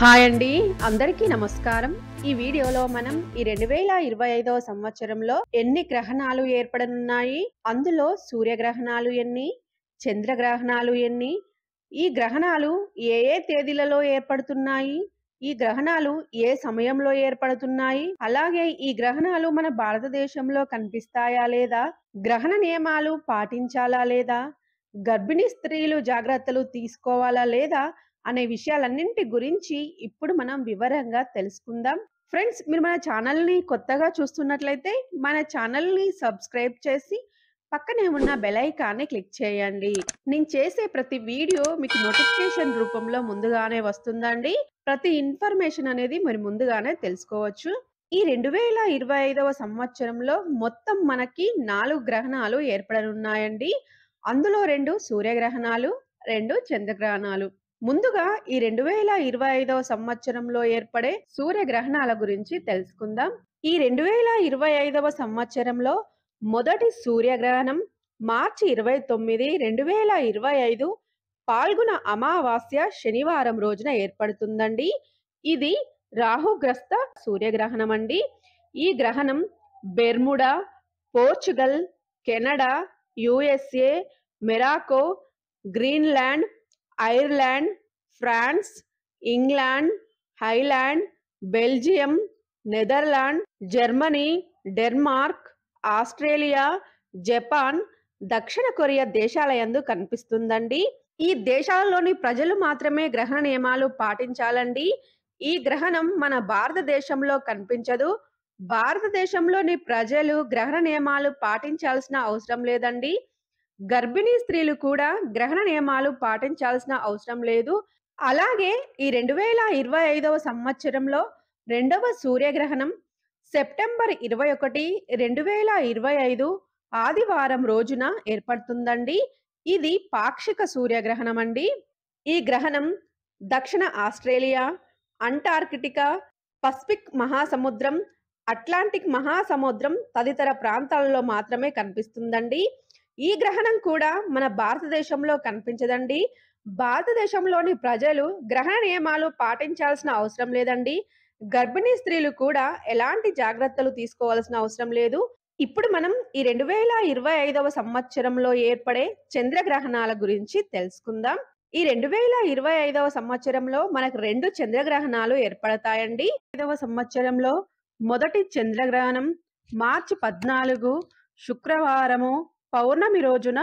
Hi అండి. అందరికీ నమస్కారం. ఈ వీడియోలో మనం ఈ 2025వ సంవత్సరంలో ఎన్ని గ్రహణాలు ఏర్పడనున్నాయి, అందులో సూర్యగ్రహణాలు ఎన్ని, చంద్రగ్రహణాలు ఎన్ని, ఈ గ్రహణాలు ఏ ఏ తేదీలలో ఏర్పడుతున్నాయి, ఈ గ్రహణాలు ఏ సమయంలో ఏర్పడుతున్నాయి, అలాగే ఈ గ్రహణాలు మన భారతదేశంలో కనిపిస్తాయా లేదా, గ్రహణ నియమాలు పాటించాలా లేదా, గర్భిణీ స్త్రీలు జాగ్రత్తలు తీసుకోవాలా లేదా అనే విషయాలన్నింటి గురించి ఇప్పుడు మనం వివరంగా తెలుసుకుందాం. ఫ్రెండ్స్, మీరు మన ఛానల్ని కొత్తగా చూస్తున్నట్లయితే మన ఛానల్ని సబ్స్క్రైబ్ చేసి పక్కనే ఉన్న బెల్ ఐకాన్ని క్లిక్ చేయండి. నేను చేసే ప్రతి వీడియో మీకు నోటిఫికేషన్ రూపంలో ముందుగానే వస్తుందండి. ప్రతి ఇన్ఫర్మేషన్ అనేది మీరు ముందుగానే తెలుసుకోవచ్చు. ఈ 2025వ సంవత్సరంలో మొత్తం మనకి 4 గ్రహణాలు ఏర్పడనున్నాయండి. అందులో 2 సూర్యగ్రహణాలు, 2 చంద్రగ్రహణాలు. ముందుగా ఈ 2025వ సంవత్సరంలో ఏర్పడే సూర్యగ్రహణాల గురించి తెలుసుకుందాం. ఈ 2025వ సంవత్సరంలో మొదటి సూర్యగ్రహణం మార్చి 29, 2025 పాల్గొన అమావాస్య శనివారం రోజున ఏర్పడుతుందండి. ఇది రాహుగ్రస్త సూర్యగ్రహణం అండి. ఈ గ్రహణం Bermuda, Portugal, Canada, USA, Morocco, Greenland, Ireland, France, England, Ireland, Belgium, Netherland, Germany, Denmark, Australia, Japan, దక్షిణ కొరియా దేశాల యందు కనిపిస్తుందండి. ఈ దేశాలలోని ప్రజలు మాత్రమే గ్రహణ నియమాలు పాటించాలండి. ఈ గ్రహణం మన భారతదేశంలో కనిపించదు. భారతదేశంలోని ప్రజలు గ్రహణ నియమాలు పాటించాల్సిన అవసరం లేదండి. గర్భిణీ స్త్రీలు కూడా గ్రహణ నియమాలు పాటించాల్సిన అవసరం లేదు. అలాగే ఈ 2025వ సంవత్సరంలో రెండవ సూర్యగ్రహణం సెప్టెంబర్ 21, 2025 ఆదివారం రోజున ఏర్పడుతుందండి. ఇది పాక్షిక సూర్యగ్రహణం అండి. ఈ గ్రహణం దక్షిణ ఆస్ట్రేలియా, అంటార్కిటికా, పసిఫిక్ మహాసముద్రం, అట్లాంటిక్ మహాసముద్రం తదితర ప్రాంతాలలో మాత్రమే కనిపిస్తుందండి. ఈ గ్రహణం కూడా మన భారతదేశంలో కనిపించదండి. భారతదేశంలోని ప్రజలు గ్రహణ నియమాలు పాటించాల్సిన అవసరం లేదండి. గర్భిణీ స్త్రీలు కూడా ఎలాంటి జాగ్రత్తలు తీసుకోవాల్సిన అవసరం లేదు. ఇప్పుడు మనం ఈ 2025వ సంవత్సరంలో ఏర్పడే చంద్రగ్రహణాల గురించి తెలుసుకుందాం. ఈ 2025వ సంవత్సరంలో మనకు 2 చంద్రగ్రహణాలు ఏర్పడతాయండి. 5వ సంవత్సరంలో మొదటి చంద్రగ్రహణం మార్చి 14 శుక్రవారము పౌర్ణమి రోజున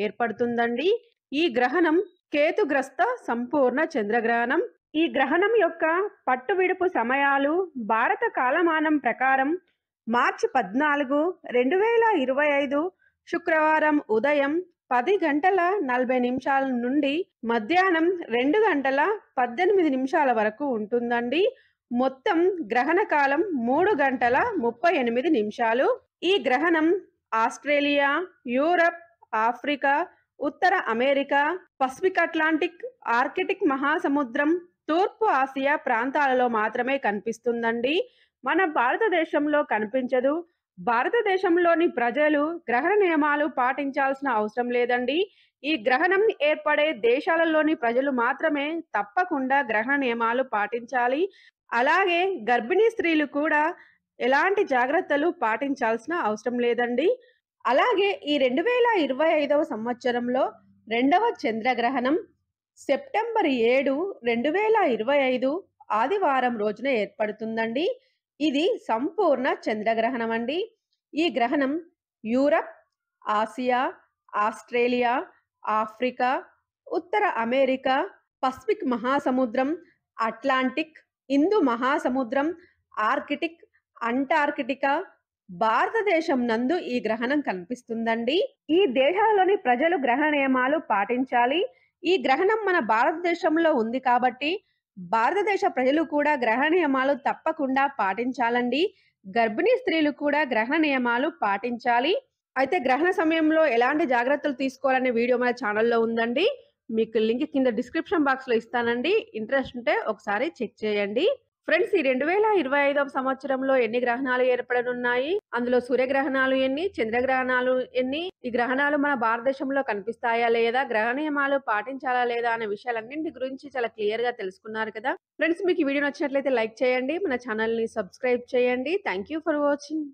ఏర్పడుతుందండి. ఈ గ్రహణం కేతుగ్రస్త సంపూర్ణ చంద్రగ్రహణం. ఈ గ్రహణం యొక్క పట్టు విడుపు సమయాలు భారత కాలమానం ప్రకారం మార్చి 14, 2025 శుక్రవారం ఉదయం 10 గంటల 40 నిమిషాల నుండి మధ్యాహ్నం 2 గంటల 18 నిమిషాల వరకు ఉంటుందండి. మొత్తం గ్రహణ కాలం 3 గంటల 38 నిమిషాలు. ఈ గ్రహణం ఆస్ట్రేలియా, యూరప్, ఆఫ్రికా, ఉత్తర అమెరికా, పసిఫిక్ అట్లాంటిక్, ఆర్కిటిక్ మహాసముద్రం, తూర్పు ఆసియా ప్రాంతాలలో మాత్రమే కనిపిస్తుందండి. మన భారతదేశంలో కనిపించదు. భారతదేశంలోని ప్రజలు గ్రహణ నియమాలు పాటించాల్సిన అవసరం లేదండి. ఈ గ్రహణం ఏర్పడే దేశాలలోని ప్రజలు మాత్రమే తప్పకుండా గ్రహణ నియమాలు పాటించాలి. అలాగే గర్భిణీ స్త్రీలు కూడా ఎలాంటి జాగ్రత్తలు పాటించాల్సిన అవసరం లేదండి. అలాగే ఈ 2025వ సంవత్సరంలో రెండవ చంద్రగ్రహణం సెప్టెంబర్ 7, 2025 ఆదివారం రోజున ఏర్పడుతుందండి. ఇది సంపూర్ణ చంద్రగ్రహణం అండి. ఈ గ్రహణం యూరప్, ఆసియా, ఆస్ట్రేలియా, ఆఫ్రికా, ఉత్తర అమెరికా, పసిఫిక్ మహాసముద్రం, అట్లాంటిక్, హిందూ మహాసముద్రం, ఆర్కిటిక్, అంటార్కిటికా, భారతదేశం నందు ఈ గ్రహణం కనిపిస్తుందండి. ఈ దేశాలలోని ప్రజలు గ్రహణ నియమాలు పాటించాలి. ఈ గ్రహణం మన భారతదేశంలో ఉంది కాబట్టి భారతదేశ ప్రజలు కూడా గ్రహణ నియమాలు తప్పకుండా పాటించాలండి. గర్భిణీ స్త్రీలు కూడా గ్రహణ నియమాలు పాటించాలి. అయితే గ్రహణ సమయంలో ఎలాంటి జాగ్రత్తలు తీసుకోవాలనే వీడియో మన ఛానల్లో ఉందండి. మీకు లింక్ కింద డిస్క్రిప్షన్ బాక్స్ లో ఇస్తానండి. ఇంట్రెస్ట్ ఉంటే ఒకసారి చెక్ చేయండి. ఫ్రెండ్స్, ఈ 2025వ సంవత్సరంలో ఎన్ని గ్రహణాలు ఏర్పడనున్నాయి, అందులో సూర్యగ్రహణాలు ఎన్ని, చంద్రగ్రహణాలు ఎన్ని, ఈ గ్రహణాలు మన భారతదేశంలో కనిపిస్తాయా లేదా, గ్రహ నియమాలు పాటించాలా లేదా అనే విషయాలన్నింటి గురించి చాలా క్లియర్‌గా తెలుసుకున్నారు కదా! ఫ్రెండ్స్, మీకు ఈ వీడియో నచ్చినట్లయితే లైక్ చేయండి. మన ఛానెల్‌ని సబ్స్క్రైబ్ చేయండి. Thank you for watching.